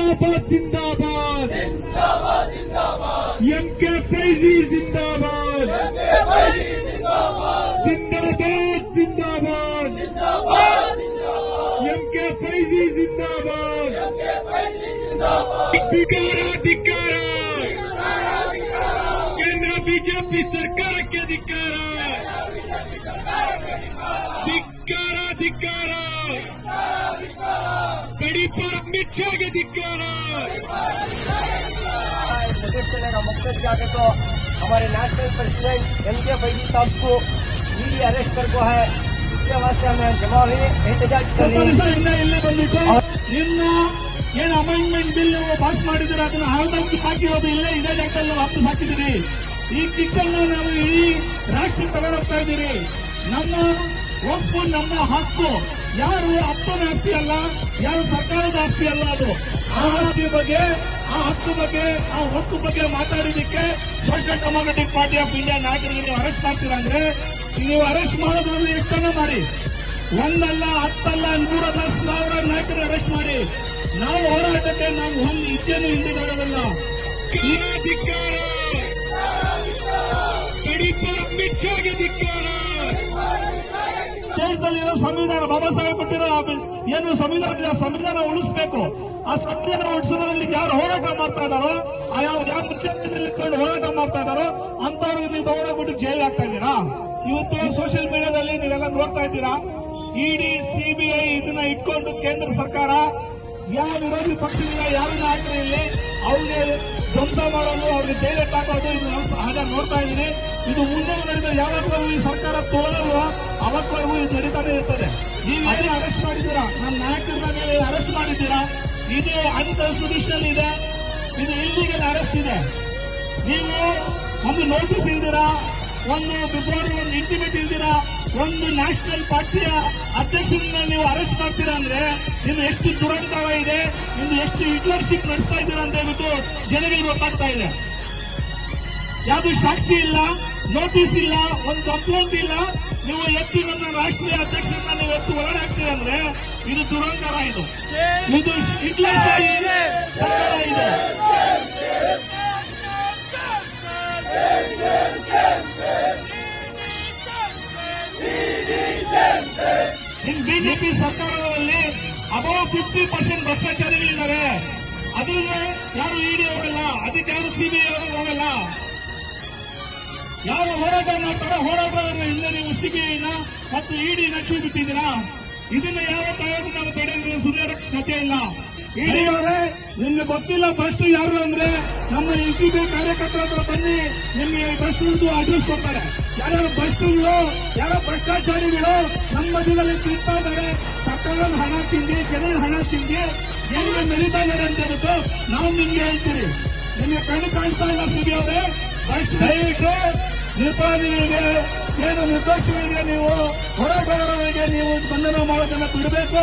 जिंदाबाद जिंदाबाद एमके फैजी जिंदाबाद जिंदाबाद जिंदाबाद एमके फैजी जिंदाबाद ಧಿಕ್ಕಾರ ಕೇಂದ್ರ ಬಿಜೆಪಿ ಸರ್ಕಾರಕ್ಕೆ ಧಿಕ್ಕಾರ ಧಿಕ್ಕಾರ ಗಡಿಪಾರ ಅಮಿತ್ ಶಾಗೆ धिक्कार मकसद क्या है तो हमारे नेशनल प्रेसिडेंट एमके फैजी साहब को ईडी अरेस्ट कर को है, इसके वास्ते हमें जवाब एहतजाज कर रहे हैं। ನಿಮ್ಮ ಏನು ಅಮೆಂಡ್ಮೆಂಟ್ ಬಿಲ್ ಪಾಸ್ ಮಾಡಿದ್ರೆ ಅದನ್ನ ಹಾಲ್ದಾಗ ಹಾಕಿರೋದು ಇಲ್ಲೇ ಇದೇ ಜಾಗದಲ್ಲಿ ವಾಪಸ್ ಹಾಕಿದಿರಿ. ಈ ಕಿಚನ್ ನಾವು ಈ ರಾಷ್ಟ್ರ ತಗೊಂಡೋಗ್ತಾ ಇದ್ದೀರಿ. ನಮ್ಮ ಒಪ್ಪು ನಮ್ಮ ಹಕ್ಕು, ಯಾರು ಅಪ್ಪನ ಆಸ್ತಿ ಅಲ್ಲ, ಯಾರು ಸರ್ಕಾರದ ಆಸ್ತಿ ಅಲ್ಲ. ಅದು ಆ ಆಸ್ತಿ ಬಗ್ಗೆ, ಆ ಹಕ್ಕು ಬಗ್ಗೆ, ಆ ಒತ್ತು ಬಗ್ಗೆ ಮಾತಾಡಿದಕ್ಕೆ ಸೋಷಿಯಲ್ ಡೆಮೊಕ್ರೆಟಿಕ್ ಪಾರ್ಟಿ ಆಫ್ ಇಂಡಿಯಾ ನಾಯಕರಿಗೆ ನೀವು ಅರೆಸ್ಟ್ ಮಾಡ್ತೀರಾ ಅಂದ್ರೆ, ನೀವು ಅರೆಸ್ಟ್ ಮಾಡೋದ್ರಲ್ಲಿ ಎಷ್ಟನ್ನ ಮಾಡಿ, ಒಂದಲ್ಲ, ಹತ್ತಲ್ಲ, 110,000 ನಾಯಕರು ಅರೆಸ್ಟ್ ಮಾಡಿ. ನಾವು ಹೋರಾಟಕ್ಕೆ ನಾವು ಒಂದು ಇಚ್ಛೆನೂ ಹಿಂದಿರೋದಲ್ಲ. ಧಿಕ್ಕಾರ ಅಮಿತ್ ಶಾಗೆ ಧಿಕ್ಕಾರ. ದೇಶದಲ್ಲಿರೋ ಸಂವಿಧಾನ, ಬಾಬಾ ಸಾಹೇಬ್ ಕೊಟ್ಟಿರೋ ಏನು ಸಂವಿಧಾನ ಉಳಿಸಬೇಕು. ಆ ಸಂವಿಧಾನ ಉಳಿಸೋದ್ರಲ್ಲಿ ಯಾರು ಹೋರಾಟ ಮಾಡ್ತಾ ಇದ್ದಾರೋ, ಯಾವ ಮುಖ್ಯಮಂತ್ರಿಯಲ್ಲಿ ಹೋರಾಟ ಮಾಡ್ತಾ ಇದ್ದಾರೋ ಅಂತವ್ರಿಗೆ ನೀವು ತಗೊಂಡೋಗ್ಬಿಟ್ಟು ಜೈಲ್ ಆಗ್ತಾ ಇದ್ದೀರಾ. ಇವತ್ತು ಸೋಷಿಯಲ್ ಮೀಡಿಯಾದಲ್ಲಿ ನೀವೆಲ್ಲ ನೋಡ್ತಾ ಇದ್ದೀರಾ. ಇಡಿ, ಸಿಬಿಐ ಇದನ್ನ ಇಟ್ಕೊಂಡು ಕೇಂದ್ರ ಸರ್ಕಾರ ಯಾವ ವಿರೋಧಿ ಪಕ್ಷದಿಂದ ಯಾವ ನಾಯಕರು ಇಲ್ಲಿ ಅವ್ರಿಗೆ ಧ್ವಂಸ ಮಾಡೋದು, ಅವ್ರಿಗೆ ಜೈಲಿಗೆ ಹಾಕೋದು, ಇದು ಆಗ ನೋಡ್ತಾ ಇದ್ದೀನಿ. ಇದು ಮುಂದೆ ನಡೆದ ಯಾವಾಗಲೂ ಈ ಸರ್ಕಾರ ತೋಳಲ್ವ ಅವಕ್ಕೂ ಇದು ನಡೀತಾನೆ ಇರ್ತದೆ. ನೀವು ಅದೇ ಅರೆಸ್ಟ್ ಮಾಡಿದ್ದೀರಾ, ನಮ್ಮ ನಾಯಕರ ಮೇಲೆ ಅರೆಸ್ಟ್ ಮಾಡಿದ್ದೀರಾ. ಇದು ಅನ್ಕಾನ್ಸ್ಟಿಟ್ಯೂಷನಲ್ ಇದೆ, ಇದು ಇಲ್ಲಿಗಲ್ ಅರೆಸ್ಟ್ ಇದೆ. ನೀವು ಒಂದು ನೋಟಿಸ್ ಇಲ್ದಿರಾ, ಒಂದು ಫೆಬ್ರವರಿ ಒಂದು ಇಂಟಿಮೇಟ್ ಇಲ್ದಿರಾ, ಒಂದು ನ್ಯಾಷನಲ್ ಪಾರ್ಟಿಯ ಅಧ್ಯಕ್ಷರನ್ನ ನೀವು ಅರೆಸ್ಟ್ ಮಾಡ್ತೀರಾ ಅಂದ್ರೆ ನಿಮ್ದು ಎಷ್ಟು ದುರಂಕಾರ ಇದೆ, ನಿಮ್ದು ಎಷ್ಟು ಹಿಟ್ಲರ್ಶಿಪ್ ನಡೆಸ್ತಾ ಇದ್ದೀರಾ ಅಂತ ಹೇಳ್ಬಿಟ್ಟು ಜನರಿಗೆ ಗೊತ್ತಾಗ್ತಾ ಇದೆ. ಯಾವುದು ಸಾಕ್ಷಿ ಇಲ್ಲ, ನೋಟಿಸ್ ಇಲ್ಲ, ಒಂದು ಕಂಪ್ಲೇಂಟ್ ಇಲ್ಲ, ನೀವು ಎತ್ತಿ ನನ್ನ ರಾಷ್ಟ್ರೀಯ ಅಧ್ಯಕ್ಷರನ್ನ ನೀವು ಎತ್ತು ಹೊರಗಡೆ ಹಾಕ್ತೀರಾ ಅಂದ್ರೆ ಇದು ದುರಂಕಾರ, ಇದು ಹಿಟ್ಲರ್ಶಾಹಿ ಸರ್ಕಾರ ಇದೆ. ಇನ್ ಬಿಜೆಪಿ ಸರ್ಕಾರದಲ್ಲಿ ಅಬೌವ್ 50% ಭ್ರಷ್ಟಾಚಾರಿಗಳಿದ್ದಾರೆ. ಅದ್ರಿಂದ ಯಾರು ಇಡಿ ಹೋಗಲ್ಲ, ಅದಕ್ಕೆ ಯಾರು ಸಿಬಿಐ ಹೋಗಲ್ಲ. ಯಾರು ಹೋರಾಟ ಮಾಡ್ತಾರೋ ಹೋರಾಟಗಾರರ ಹಿಂದೆ ನೀವು ಸಿಬಿಐನ ಮತ್ತು ಇಡಿನ ಚೂ ಬಿಟ್ಟಿದ್ದೀರಾ. ಇದನ್ನ ಯಾವತ್ತಾದ್ರೂ ನಾವು ತಡೆಯೋದು ಸುಧಾರ ಕಥೆ ಇಲ್ಲ. ಇಡಿ ಅವರೇ, ನಿಮ್ಗೆ ಗೊತ್ತಿಲ್ಲ ಭ್ರಷ್ಟ ಯಾರು ಅಂದ್ರೆ ನಮ್ಮ ಎಲ್ಸಿಬಿ ಕಾರ್ಯಕರ್ತರ ಹತ್ರ ಬನ್ನಿ, ನಿಮ್ಗೆ ಭ್ರಷ್ಟರದ್ದು ಅಡ್ರೆಸ್ ಕೊಡ್ತಾರೆ. ಯಾರ್ಯಾರು ಭ್ರಷ್ಟರು, ಯಾರೋ ಭ್ರಷ್ಟಾಚಾರಿಗಳು ನಮ್ಮ ಮಧ್ಯದಲ್ಲಿ ತಿಂತಾ ಇದ್ದಾರೆ, ಸರ್ಕಾರದ ಹಣ ತಿಂದಿ, ಜನರ ಹಣ ತಿಂದಿ ಹೆಂಗೆ ಮೆರಿತಾ ಇದ್ದಾರೆ ಅಂತ ಹೇಳ್ಬಿಟ್ಟು ನಾವು ನಿಮ್ಗೆ ಹೇಳ್ತೀರಿ. ನಿಮ್ಗೆ ಕಣ್ಣು ಕಾಣಿಸ್ತಾ ಇಲ್ಲ ಸಿಬಿ ಅವರೇ, ದಯವಿಟ್ಟು ನಿರ್ಪಾದಿಗಳಿಗೆ ಏನು ನಿರ್ದೋಷಗಳಿಗೆ ನೀವು ಹೋರಾಟಗಾರರಿಗೆ ನೀವು ಬಂಧನ ಮಾಡೋದನ್ನ ಬಿಡಬೇಕು.